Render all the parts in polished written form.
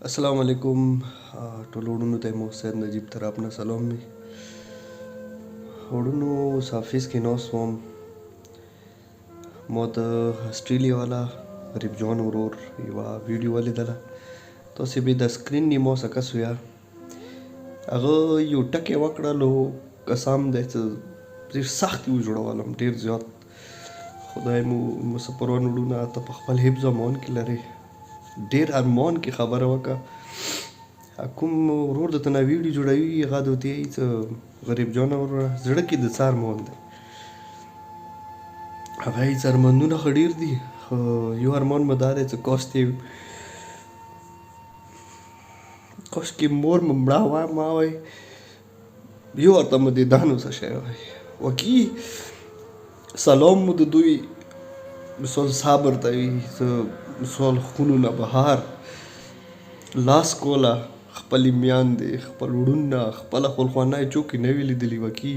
अस्सलाम वालेकुम ټولو وروڼو ته مو سید نجیب طرف نه سلام وي. وروڼو اوس حافظ کې ناست وم. ما د اسټرالیا والا غریب جان ورور یوه ویډیو ولیدله. تاسې به د سکرین نه ما څه کس ویا هغه یو ټکی وکړلو قسم دی چې ډېر سخت یې وجوړولم ډېر زیات. خدای مو مسافران وروڼه ته په خپل حفظ امان کې لرې ډېر ارمان کې خبره وکړه. کوم ورور درته نه ویډیو جوړوي هغه درته وایي چې غریب جان وروره زړه کې د څه ارمان دی هغه یې چې ارمانونه ښه ډېر دي خو یو ارمان مې دا دی چې کاشکې مور مې مړه وای ما وای یو ورته مې د دانو څه شی وای وکي سلام مو د دوی مثال صبر ته وي مثال خونو نه بهر لاس کوله خپلې میندې خپل وروڼه خپله خپلخوانی چوکې نه وي لیدلي وکي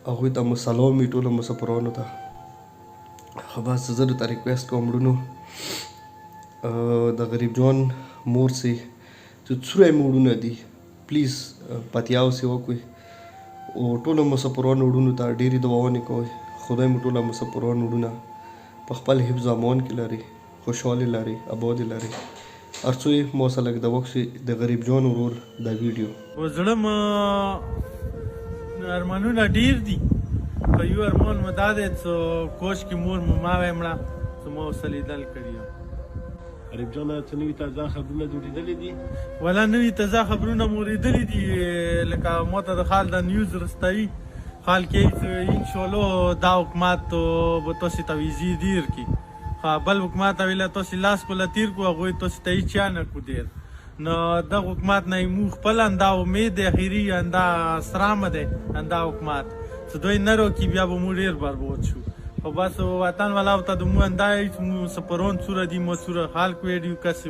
هغوی ته مو سلام وي ټولو مسافرانو ته. خو بس زه درته ریکویسټ کوم وروڼو د غریب جان مور سې چې څومره مو وروڼه دي پلیز پاتیا اوسې وکړئ او ټولو مسافرانو وروڼو ته ډېرې دعاوې کوئ. خدای مو ټوله مسافران وروڼه په خپل حفظ امان کې لري خوشحالي لري آباد لري. هر څو یې ما سره لږ د وخت د غریب جان ورور دا ویډیو زړه مې ارمانونه ډېر دي خو یو ارمان مې دا دی چې کاشکې مور مې ما وای مړه چې ما ورسره لیدل کړي یم. غریب جانه څه نوي تازه خبرونه دې لیدلي دي؟ ولا نوي تازه خبرونه مو لیدلي دي لکه ما ته د حال د نیوز رسوي حال کې انشاءالله دا حکومت به تاسې ته ویزې دیر کړي بل حکومت ویله تاسې لاس کوله تیر کړو هغوی تاسې ته هېڅ چا نه کړو دیر نو دغه حکومت نه یې موږ خپل اندا امید دی اخري اندا سرامه دی اندا حکومت چې دوی نه راکړي بیا به موږ ډېر برباد شو. خو بس وطن والاو ته د مو اندا مو سفران څومره دي ما څومره خلک ویډیو کسې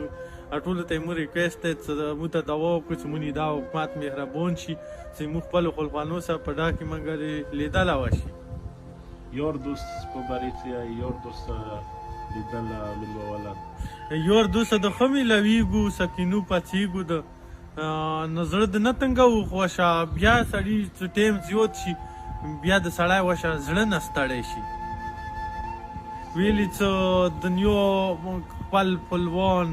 ټولو ته یې مو ریکویسټ دی چې موږ ته دعا وکړو چې مونږ دا حکومت مهربان شي چې موږ خپلو خپلوانو سره په ډا کې موږ لیدلی وشي. یار دوست په باره څه یار دوست لیدل ملوله یار دوست د ښه میلاویږو سکینو پڅېږو د نو زړه د نه تنګوو خوښه بیا سړي چې ټایم زیات شي بیا د سړی وشه زړه نه ستړی شي ویلي چې دنیا خپل خپلوان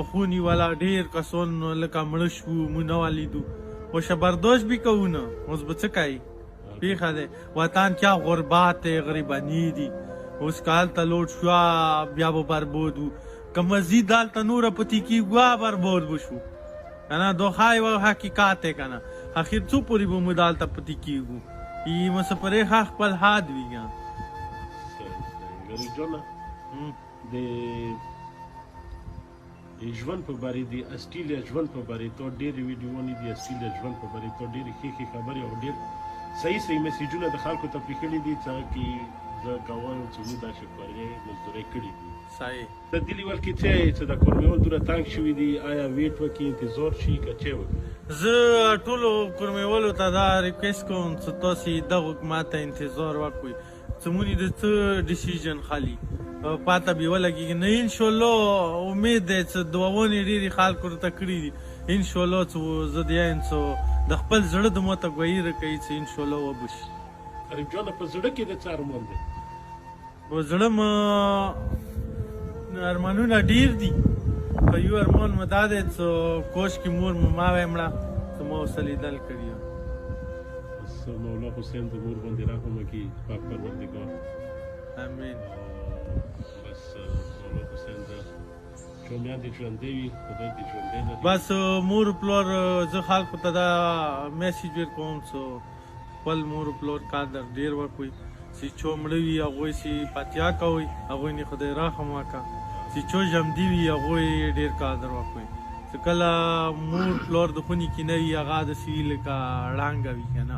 خوني والا ډېر کسان لکه مړه شو مونږ نه ولیدو وشه برداشت به کوو نه اوس به څه کوي پیښه دی وطن کیا غربت دی غریباني دي اوس که هلته لوډ شوه بیا به برباد وو که مزید هلته نوره پتې کېږو برباد به شو که نه دا ښه یوه حقیقت دی که نه اخر څو پورې به مو د هلته پتې کېږو مسافرۍ ښه خپل حد وي که غریب جانه د ژوند په باره د اسټرالیا ژوند په باره تا ډېرې ویډیوانې دي اسټرالیا ژوند په باره تا ډېرې ښې ښې خبرې او ډېر صحیح میسیجونه د خلکو ته پرېښلي دي چې کې زه کوم چې موږ دا شکرۍ مزدورۍ کړي دي صحیح د دې لیول کې څه چې د کورمیول دوره تنګ شوي دي آیا ویټ وکړي انتظار شي که څه وکړي؟ زه ټولو کورمیولو ته دا ریکویسټ کوم چې تاسې دغه حکومت ته انتظار وکړئ چې مونږ د څه ډیسیژن خالي پاته به ولګېږي نه انشاءالله امید دی چې دعاوانې ډېرې خلکو ورته کړي دي انشاءالله چې زه د یم چې د خپل زړه د ماته ګویي راکوي چې انشاءالله وبه شي. غریب جانه په زړه کې د څه ارمان دی؟ په زړه مې ارمانونه ډېر دي خو یو ارمان مې دا دی چې کاشکې مور مې ما وای مړه چې ما ورسره لیدل کړي یم. بس مولا حسین د مور باندې رحم وکړي پاک پروردګار امین. بس مولا حسین د ټول دې ژوندی وي خدای دې ژوندی لري. بس مور پلار زه خلکو ته دا میسیج ورکوم چې خپل مور پلار قدر ډېر وکړئ چې څو مړه وي هغوی چې پاتیا کوئ هغوی نه خدای رحم وکړه چې څو ژوندي وي هغوی ډېر قدر وکړئ چې کله مور پلار د خونې کې نه وي هغه داسې وي لکه ړنګه وي که نه